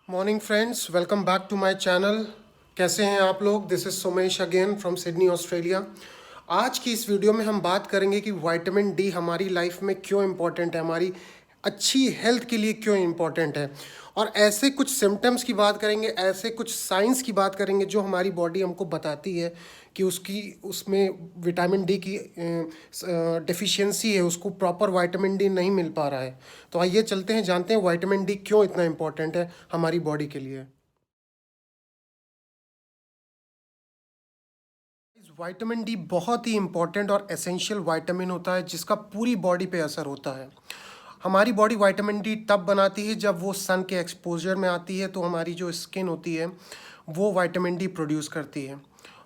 Morning friends, welcome back to my channel. कैसे हैं आप लोग? This is Somesh again from Sydney, Australia. आज की इस वीडियो में हम बात करेंगे कि विटामिन डी हमारी लाइफ में क्यों इम्पोर्टेंट है, हमारी अच्छी हेल्थ के लिए क्यों इम्पोर्टेंट है, और ऐसे कुछ सिम्टम्स की बात करेंगे, ऐसे कुछ साइंस की बात करेंगे जो हमारी बॉडी हमको बताती है कि उसमें विटामिन डी की डेफिशिएंसी है, उसको प्रॉपर विटामिन डी नहीं मिल पा रहा है। तो आइए चलते हैं, जानते हैं विटामिन डी क्यों इतना इम्पोर्टेंट है हमारी बॉडी के लिए। विटामिन डी बहुत ही इंपॉर्टेंट और एसेंशियल विटामिन होता है जिसका पूरी बॉडी पे असर होता है। हमारी बॉडी विटामिन डी तब बनाती है जब वो सन के एक्सपोजर में आती है, तो हमारी जो स्किन होती है वो विटामिन डी प्रोड्यूस करती है।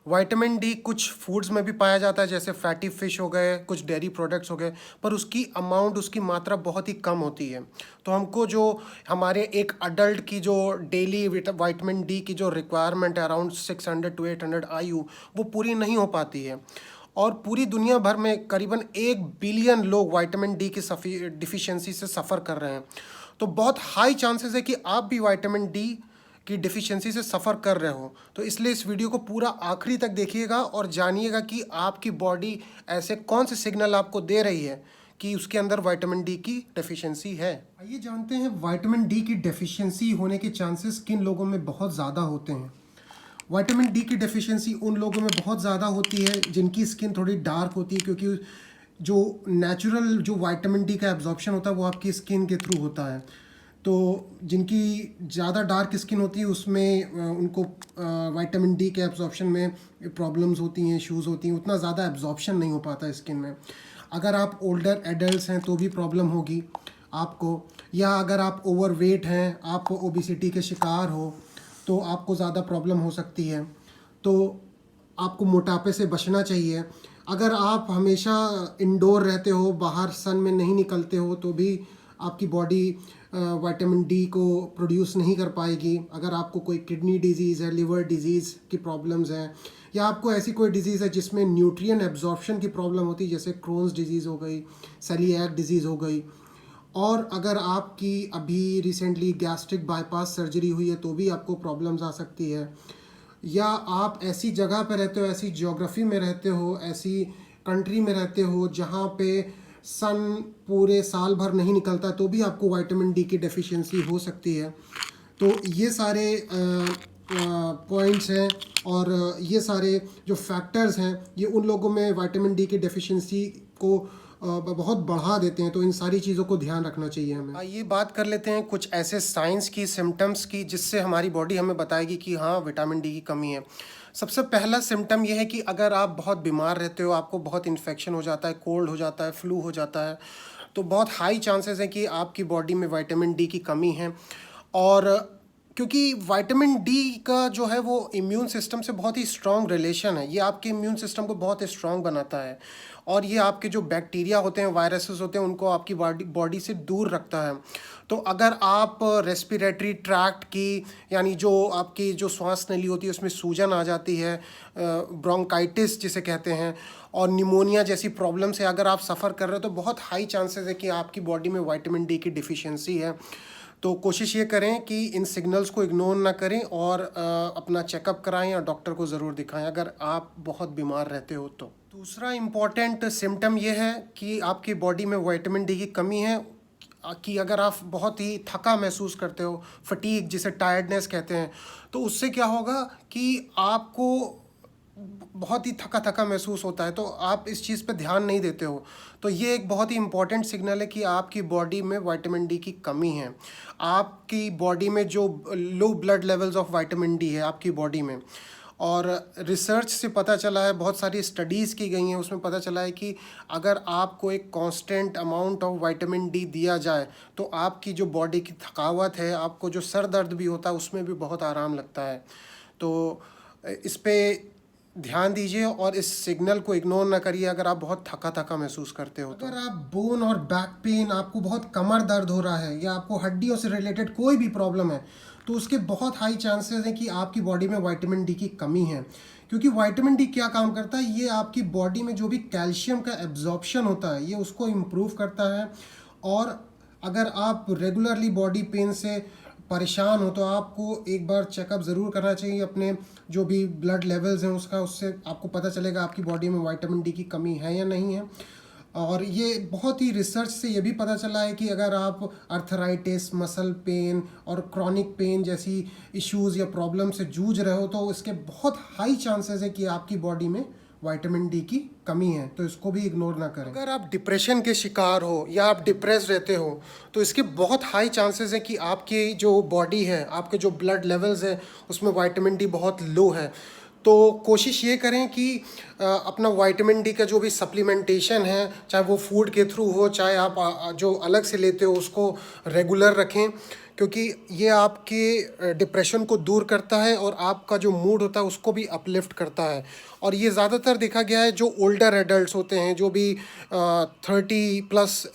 विटामिन डी कुछ फूड्स में भी पाया जाता है, जैसे फैटी फिश हो गए, कुछ डेयरी प्रोडक्ट्स हो गए, पर उसकी अमाउंट, उसकी मात्रा बहुत ही कम होती है। तो हमको जो हमारे एक अडल्ट की जो डेली विटामिन डी की जो रिक्वायरमेंट है अराउंड 600 to 800 IU, वो पूरी नहीं हो पाती है। और पूरी दुनिया भर में करीबन 1 बिलियन लोग विटामिन डी की डिफिशियंसी से सफ़र कर रहे हैं। तो बहुत हाई चांसेस है कि आप भी विटामिन डी की डिफिशियंसी से सफ़र कर रहे हो। तो इसलिए इस वीडियो को पूरा आखिरी तक देखिएगा और जानिएगा कि आपकी बॉडी ऐसे कौन से सिग्नल आपको दे रही है कि उसके अंदर विटामिन डी की डेफिशिएंसी है। आइए जानते हैं, विटामिन डी की डेफिशिएंसी होने के चांसेस किन लोगों में बहुत ज़्यादा होते हैं। विटामिन डी की डेफिशिएंसी उन लोगों में बहुत ज़्यादा होती है जिनकी स्किन थोड़ी डार्क होती है, क्योंकि जो नेचुरल जो विटामिन डी का एब्जॉर्प्शन होता है वो आपकी स्किन के थ्रू होता है। तो जिनकी ज़्यादा डार्क स्किन होती है उसमें उनको विटामिन डी के एब्जॉर्प्शन में प्रॉब्लम्स होती हैं, इश्यूज़ होती हैं, उतना ज़्यादा एब्जॉर्प्शन नहीं हो पाता स्किन में। अगर आप ओल्डर एडल्ट्स हैं तो भी प्रॉब्लम होगी आपको, या अगर आप ओवरवेट हैं, आप ओबिसिटी के शिकार हो, तो आपको ज़्यादा प्रॉब्लम हो सकती है। तो आपको मोटापे से बचना चाहिए। अगर आप हमेशा इंडोर रहते हो, बाहर सन में नहीं निकलते हो, तो भी आपकी बॉडी विटामिन डी को प्रोड्यूस नहीं कर पाएगी। अगर आपको कोई किडनी डिजीज़ है, लिवर डिजीज़ की प्रॉब्लम्स हैं, या आपको ऐसी कोई डिजीज़ है जिसमें न्यूट्रिएंट एब्जॉर्प्शन की प्रॉब्लम होती है, जैसे क्रोन्स डिजीज़ हो गई, सेलिएक डिजीज़ हो गई, और अगर आपकी अभी रिसेंटली गैस्ट्रिक बाईपास सर्जरी हुई है तो भी आपको प्रॉब्लम्स आ सकती है, या आप ऐसी जगह पर रहते हो, ऐसी ज्योग्राफी में रहते हो, ऐसी कंट्री में रहते हो जहाँ पे सन पूरे साल भर नहीं निकलता, तो भी आपको विटामिन डी की डेफिशिएंसी हो सकती है। तो ये सारे पॉइंट्स हैं, और ये सारे जो फैक्टर्स हैं ये उन लोगों में विटामिन डी की डेफिशिएंसी को बहुत बढ़ा देते हैं। तो इन सारी चीज़ों को ध्यान रखना चाहिए हमें। आइए बात कर लेते हैं कुछ ऐसे साइंस की, सिम्टम्स की, जिससे हमारी बॉडी हमें बताएगी कि हाँ, विटामिन डी की कमी है। सबसे पहला सिम्टम ये है कि अगर आप बहुत बीमार रहते हो, आपको बहुत इन्फेक्शन हो जाता है, कोल्ड हो जाता है, फ्लू हो जाता है, तो बहुत हाई चांसेस हैं कि आपकी बॉडी में विटामिन डी की कमी है। और क्योंकि विटामिन डी का जो है वो इम्यून सिस्टम से बहुत ही स्ट्रॉन्ग रिलेशन है, ये आपके इम्यून सिस्टम को बहुत स्ट्रॉन्ग बनाता है, और ये आपके जो बैक्टीरिया होते हैं, वायरसेस होते हैं, उनको आपकी बॉडी से दूर रखता है। तो अगर आप रेस्पिरेटरी ट्रैक्ट की, यानी जो आपकी जो श्वास नली होती है उसमें सूजन आ जाती है, ब्रोंकाइटिस जिसे कहते हैं, और निमोनिया जैसी प्रॉब्लम से अगर आप सफ़र कर रहे हो, तो बहुत हाई चांसेस है कि आपकी बॉडी में विटामिन डी की डिफिशियंसी है। तो कोशिश ये करें कि इन सिग्नल्स को इग्नोर ना करें और अपना चेकअप कराएं या डॉक्टर को ज़रूर दिखाएं अगर आप बहुत बीमार रहते हो तो। दूसरा इम्पॉर्टेंट सिम्टम ये है कि आपकी बॉडी में विटामिन डी की कमी है, कि अगर आप बहुत ही थका महसूस करते हो, फटीग जिसे टायर्डनेस कहते हैं, तो उससे क्या होगा कि आपको बहुत ही थका थका महसूस होता है, तो आप इस चीज़ पे ध्यान नहीं देते हो। तो ये एक बहुत ही इंपॉर्टेंट सिग्नल है कि आपकी बॉडी में विटामिन डी की कमी है। आपकी बॉडी में जो low blood levels of vitamin D है आपकी बॉडी में, और रिसर्च से पता चला है, बहुत सारी स्टडीज़ की गई हैं, उसमें पता चला है कि अगर आपको एक constant amount of vitamin D दिया जाए तो आपकी जो बॉडी की थकावट है, आपको जो सर दर्द भी होता है, उसमें भी बहुत आराम लगता है। तो इस पे ध्यान दीजिए और इस सिग्नल को इग्नोर ना करिए अगर आप बहुत थका थका महसूस करते हो तो। अगर आप बोन और बैक पेन, आपको बहुत कमर दर्द हो रहा है, या आपको हड्डियों से रिलेटेड कोई भी प्रॉब्लम है, तो उसके बहुत हाई चांसेस हैं कि आपकी बॉडी में विटामिन डी की कमी है। क्योंकि विटामिन डी क्या काम करता है, ये आपकी बॉडी में जो भी कैल्शियम का एब्जॉर्प्शन होता है, ये उसको इम्प्रूव करता है। और अगर आप रेगुलरली बॉडी पेन से परेशान हो तो आपको एक बार चेकअप ज़रूर करना चाहिए अपने जो भी ब्लड लेवल्स हैं उसका, उससे आपको पता चलेगा आपकी बॉडी में विटामिन डी की कमी है या नहीं है। और ये बहुत ही रिसर्च से ये भी पता चला है कि अगर आप अर्थराइटिस, मसल पेन और क्रॉनिक पेन जैसी इश्यूज़ या प्रॉब्लम से जूझ रहे हो तो इसके बहुत हाई चांसेस है कि आपकी बॉडी में विटामिन डी की कमी है, तो इसको भी इग्नोर ना करें। अगर आप डिप्रेशन के शिकार हो या आप डिप्रेस रहते हो तो इसके बहुत हाई चांसेस है कि आपकी जो बॉडी है, आपके जो ब्लड लेवल्स है उसमें विटामिन डी बहुत लो है। तो कोशिश ये करें कि अपना विटामिन डी का जो भी सप्लीमेंटेशन है, चाहे वो फूड के थ्रू हो, चाहे आप जो अलग से लेते हो उसको रेगुलर रखें, क्योंकि ये आपके डिप्रेशन को दूर करता है और आपका जो मूड होता है उसको भी अपलिफ्ट करता है। और ये ज़्यादातर देखा गया है जो ओल्डर एडल्ट्स होते हैं, जो भी 30+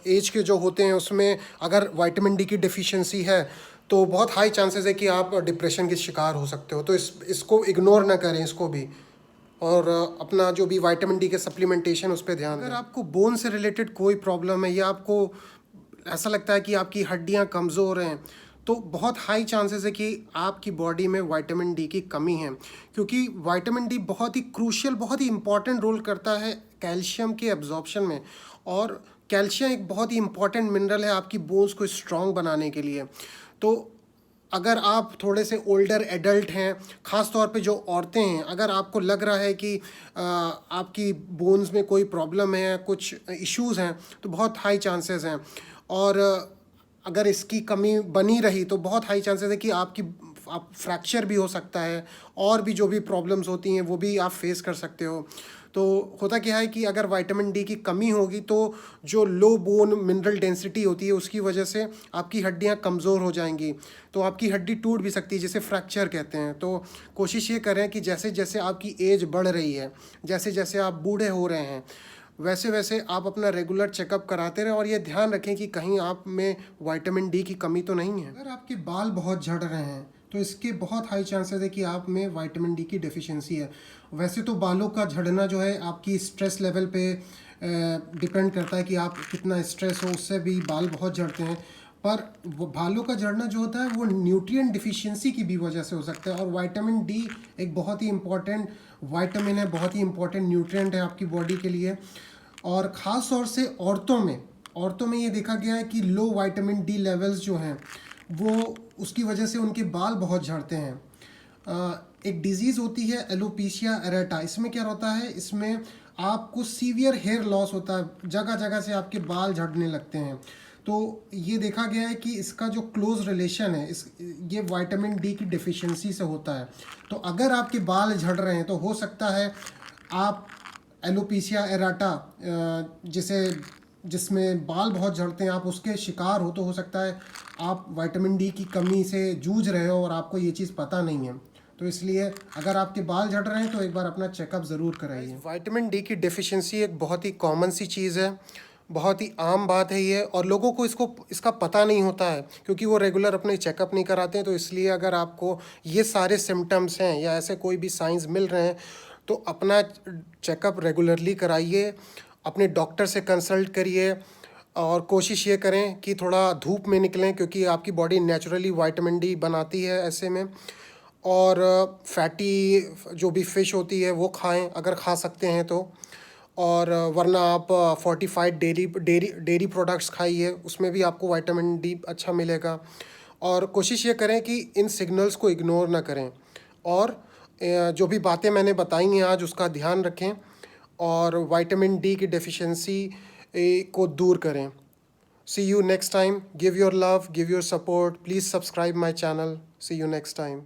एज के जो होते हैं, उसमें अगर विटामिन डी की डिफिशिएंसी है तो बहुत हाई चांसेस है कि आप डिप्रेशन के शिकार हो सकते हो। तो इसको इग्नोर ना करें इसको भी, और अपना जो भी विटामिन डी के सप्लीमेंटेशन उस पर ध्यान दें। अगर आपको बोन से रिलेटेड कोई प्रॉब्लम है या आपको ऐसा लगता है कि आपकी हड्डियां कमज़ोर हैं, तो बहुत हाई चांसेस है कि आपकी बॉडी में विटामिन डी की कमी है, क्योंकि विटामिन डी बहुत ही क्रूशियल, बहुत ही इंपॉर्टेंट रोल करता है कैल्शियम के एब्जॉर्प्शन में। और कैल्शियम एक बहुत ही इंपॉर्टेंट मिनरल है आपकी बोन्स को स्ट्रॉन्ग बनाने के लिए। तो अगर आप थोड़े से ओल्डर एडल्ट हैं, ख़ास तौर पे जो औरतें हैं, अगर आपको लग रहा है कि आपकी बोन्स में कोई प्रॉब्लम है, कुछ इश्यूज़ हैं, तो बहुत हाई चांसेस हैं। और अगर इसकी कमी बनी रही तो बहुत हाई चांसेस है कि आप फ्रैक्चर भी हो सकता है, और भी जो भी प्रॉब्लम्स होती हैं वो भी आप फेस कर सकते हो। तो होता क्या है कि अगर विटामिन डी की कमी होगी तो जो लो बोन मिनरल डेंसिटी होती है उसकी वजह से आपकी हड्डियां कमज़ोर हो जाएंगी, तो आपकी हड्डी टूट भी सकती है, जिसे फ्रैक्चर कहते हैं। तो कोशिश ये करें कि जैसे जैसे आपकी एज बढ़ रही है, जैसे जैसे आप बूढ़े हो रहे हैं, वैसे वैसे आप अपना रेगुलर चेकअप कराते रहें और ये ध्यान रखें कि कहीं आप में विटामिन डी की कमी तो नहीं है। अगर आपके बाल बहुत झड़ रहे हैं तो इसके बहुत हाई चांसेस है कि आप में विटामिन डी की डेफिशिएंसी है। वैसे तो बालों का झड़ना जो है आपकी स्ट्रेस लेवल पे डिपेंड करता है कि आप कितना स्ट्रेस हो, उससे भी बाल बहुत झड़ते हैं। पर वो बालों का झड़ना जो होता है वो न्यूट्रिएंट डिफिशिएंसी की भी वजह से हो सकता है। और विटामिन डी एक बहुत ही इम्पॉर्टेंट विटामिन है, बहुत ही इम्पॉर्टेंट न्यूट्रिएंट है आपकी बॉडी के लिए। और ख़ास तौर से औरतों में ये देखा गया है कि लो विटामिन डी लेवल्स जो हैं वो उसकी वजह से उनके बाल बहुत झड़ते हैं। एक डिजीज़ होती है एलोपेशिया एरेटा। इसमें क्या होता है, इसमें आपको सीवियर हेयर लॉस होता है, जगह जगह से आपके बाल झड़ने लगते हैं। तो ये देखा गया है कि इसका जो क्लोज रिलेशन है ये विटामिन डी की डिफिशिएंसी से होता है। तो अगर आपके बाल झड़ रहे हैं तो हो सकता है आप एलोपेशिया एरेटा जिसमें बाल बहुत झड़ते हैं, आप उसके शिकार हो। तो हो सकता है आप विटामिन डी की कमी से जूझ रहे हो और आपको ये चीज़ पता नहीं है। तो इसलिए अगर आपके बाल झड़ रहे हैं तो एक बार अपना चेकअप ज़रूर कराइए। विटामिन डी की डेफिशिएंसी एक बहुत ही कॉमन सी चीज़ है, बहुत ही आम बात है ये, और लोगों को इसका पता नहीं होता है क्योंकि वो रेगुलर अपने चेकअप नहीं कराते हैं। तो इसलिए अगर आपको ये सारे सिम्टम्स हैं या ऐसे कोई भी साइंस मिल रहे हैं तो अपना चेकअप रेगुलरली कराइए, अपने डॉक्टर से कंसल्ट करिए, और कोशिश ये करें कि थोड़ा धूप में निकलें क्योंकि आपकी बॉडी नेचुरली विटामिन डी बनाती है ऐसे में। और फैटी जो भी फ़िश होती है वो खाएं अगर खा सकते हैं तो, और वरना आप फोर्टिफाइड डेयरी प्रोडक्ट्स खाइए, उसमें भी आपको विटामिन डी अच्छा मिलेगा। और कोशिश ये करें कि इन सिग्नल्स को इग्नोर ना करें, और जो भी बातें मैंने बताई हैं आज उसका ध्यान रखें और विटामिन डी की डेफिशिएंसी को दूर करें। See you next time. Give your love, give your support. Please subscribe my channel. See you next time.